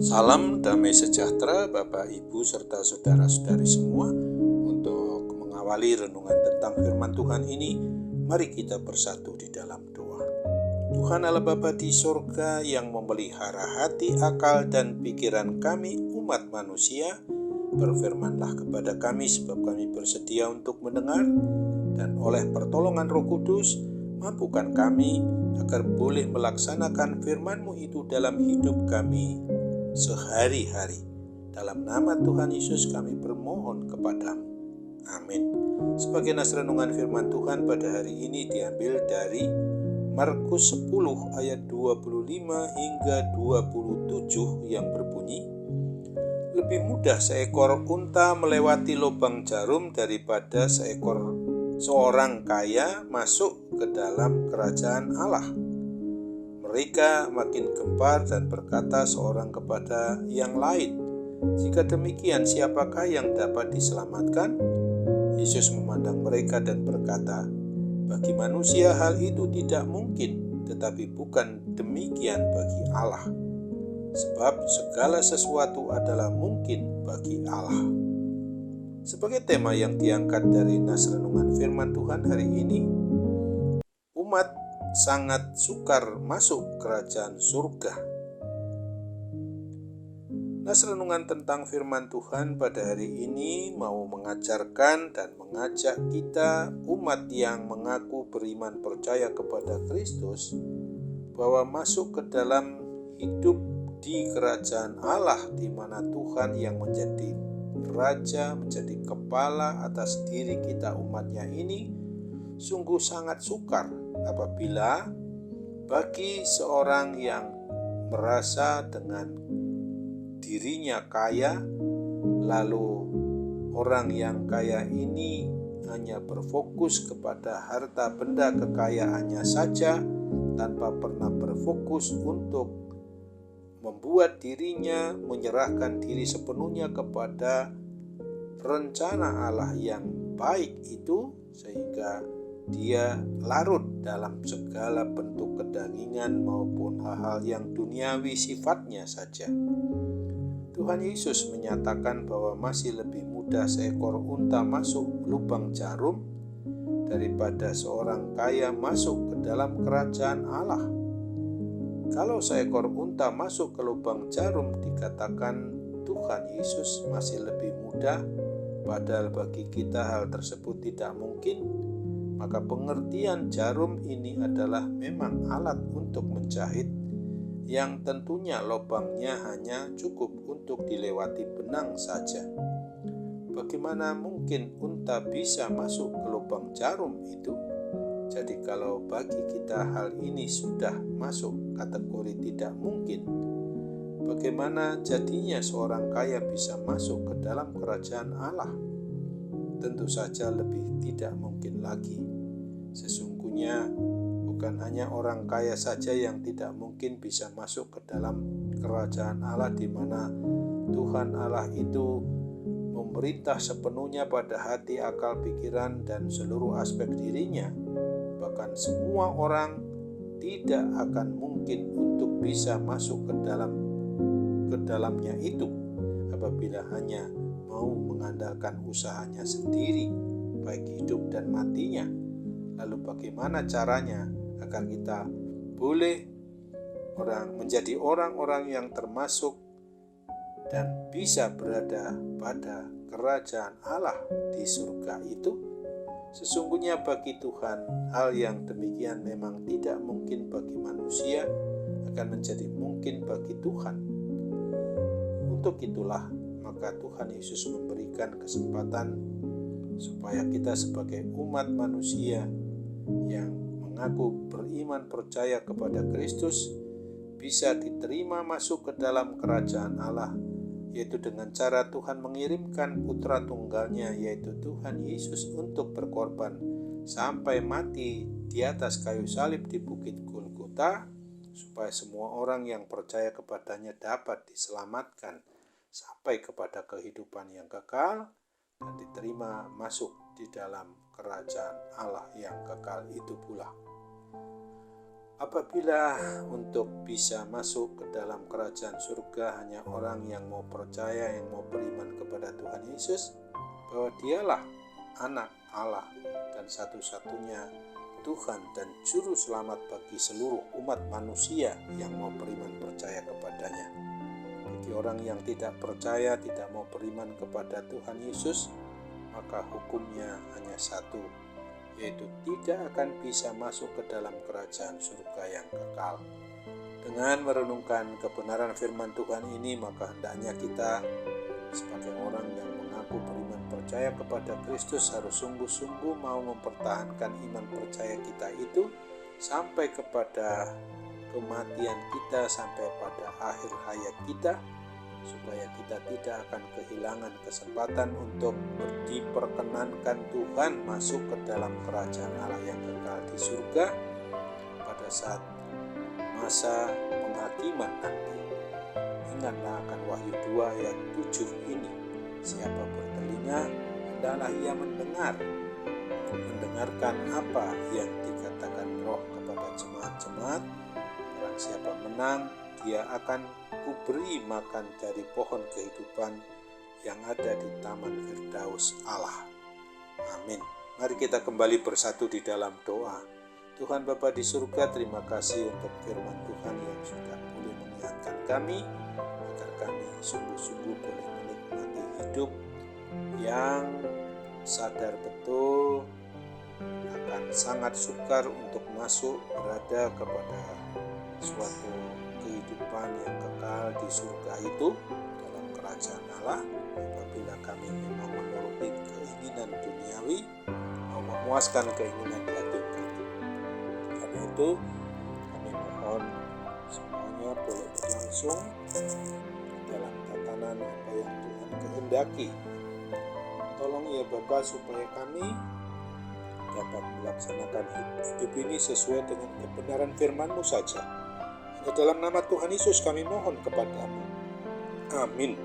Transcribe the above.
Salam damai sejahtera Bapak Ibu serta saudara-saudari semua. Untuk mengawali renungan tentang firman Tuhan ini, mari kita bersatu di dalam doa. Tuhan Allah Bapa di sorga yang memelihara hati, akal, dan pikiran kami umat manusia, berfirmanlah kepada kami sebab kami bersedia untuk mendengar, dan oleh pertolongan Roh Kudus mampukan kami agar boleh melaksanakan firman-Mu itu dalam hidup kami sehari-hari. Dalam nama Tuhan Yesus kami bermohon kepadamu. Amin. Sebagai nas renungan firman Tuhan pada hari ini diambil dari Markus 10 ayat 25 hingga 27 yang berbunyi, lebih mudah seekor unta melewati lubang jarum daripada seorang kaya masuk ke dalam kerajaan Allah. Mereka makin gempar dan berkata seorang kepada yang lain, jika demikian siapakah yang dapat diselamatkan? Yesus memandang mereka dan berkata, bagi manusia hal itu tidak mungkin, tetapi bukan demikian bagi Allah. Sebab segala sesuatu adalah mungkin bagi Allah. Sebagai tema yang diangkat dari nas renungan firman Tuhan hari ini, umat sangat sukar masuk kerajaan surga. Nas renungan tentang firman Tuhan pada hari ini mau mengajarkan dan mengajak kita umat yang mengaku beriman percaya kepada Kristus bahwa masuk ke dalam hidup di kerajaan Allah, di mana Tuhan yang menjadi raja, menjadi kepala atas diri kita umatnya ini, sungguh sangat sukar apabila bagi seorang yang merasa dengan dirinya kaya, lalu orang yang kaya ini hanya berfokus kepada harta benda kekayaannya saja tanpa pernah berfokus untuk membuat dirinya menyerahkan diri sepenuhnya kepada rencana Allah yang baik itu, sehingga dia larut dalam segala bentuk kedagingan maupun hal-hal yang duniawi sifatnya saja. Tuhan Yesus menyatakan bahwa masih lebih mudah seekor unta masuk lubang jarum daripada seorang kaya masuk ke dalam kerajaan Allah. Kalau seekor unta masuk ke lubang jarum, dikatakan Tuhan Yesus masih lebih mudah, padahal bagi kita hal tersebut tidak mungkin. Maka pengertian jarum ini adalah memang alat untuk menjahit, yang tentunya lubangnya hanya cukup untuk dilewati benang saja. Bagaimana mungkin unta bisa masuk ke lubang jarum itu? Jadi kalau bagi kita hal ini sudah masuk kategori tidak mungkin, bagaimana jadinya seorang kaya bisa masuk ke dalam kerajaan Allah? Tentu saja lebih tidak mungkin lagi. Sesungguhnya bukan hanya orang kaya saja yang tidak mungkin bisa masuk ke dalam kerajaan Allah, di mana Tuhan Allah itu memerintah sepenuhnya pada hati, akal, pikiran, dan seluruh aspek dirinya. Bahkan semua orang tidak akan mungkin untuk bisa masuk ke dalamnya itu apabila hanya mau mengandalkan usahanya sendiri, baik hidup dan matinya. Lalu bagaimana caranya agar kita boleh menjadi orang-orang yang termasuk dan bisa berada pada kerajaan Allah di surga itu? Sesungguhnya bagi Tuhan hal yang demikian memang tidak mungkin bagi manusia, akan menjadi mungkin bagi Tuhan. Untuk itulah maka Tuhan Yesus memberikan kesempatan supaya kita sebagai umat manusia yang mengaku beriman percaya kepada Kristus bisa diterima masuk ke dalam kerajaan Allah, yaitu dengan cara Tuhan mengirimkan putra tunggalnya, yaitu Tuhan Yesus, untuk berkorban sampai mati di atas kayu salib di Bukit Golgota, supaya semua orang yang percaya kepadanya dapat diselamatkan sampai kepada kehidupan yang kekal dan diterima masuk di dalam kerajaan Allah yang kekal itu pula. Apabila untuk bisa masuk ke dalam kerajaan surga hanya orang yang mau percaya, yang mau beriman kepada Tuhan Yesus, bahwa dialah anak Allah dan satu-satunya Tuhan dan Juru Selamat bagi seluruh umat manusia yang mau beriman percaya kepadanya. Bagi orang yang tidak percaya, tidak mau beriman kepada Tuhan Yesus, maka hukumnya hanya satu, yaitu tidak akan bisa masuk ke dalam kerajaan surga yang kekal. Dengan merenungkan kebenaran firman Tuhan ini, maka hendaknya kita sebagai orang yang mengaku beriman percaya kepada Kristus harus sungguh-sungguh mau mempertahankan iman percaya kita itu sampai kepada kematian kita, sampai pada akhir hayat kita, supaya kita tidak akan kehilangan kesempatan untuk diperkenankan Tuhan masuk ke dalam kerajaan Allah yang kekal di surga pada saat masa penghakiman nanti. Ingatlah akan Wahyu 2 ayat 7 ini, siapa bertelinga hendaklah ia mendengarkan apa yang dikatakan Roh kepada jemaat-jemaat. Barang siapa menang, dia akan kuberi makan dari pohon kehidupan yang ada di Taman Firdaus Allah. Amin. Mari kita kembali bersatu di dalam doa. Tuhan Bapa di surga, terima kasih untuk firman Tuhan yang sudah boleh mengingatkan kami, agar kami sungguh-sungguh boleh menikmati hidup yang sadar betul akan sangat sukar untuk masuk berada kepada suatu kehidupan yang kekal di surga itu dalam kerajaan Allah. Apabila kami memang menuruti keinginan duniawi, mau memuaskan keinginan batin kami. Karena itu kami mohon semuanya boleh berlangsung dalam tatanan apa yang Tuhan kehendaki. Tolong ya Bapa, supaya kami dapat melaksanakan hidup ini sesuai dengan kebenaran firman-Mu saja. Dalam nama Tuhan Yesus kami mohon kepadamu. Amin.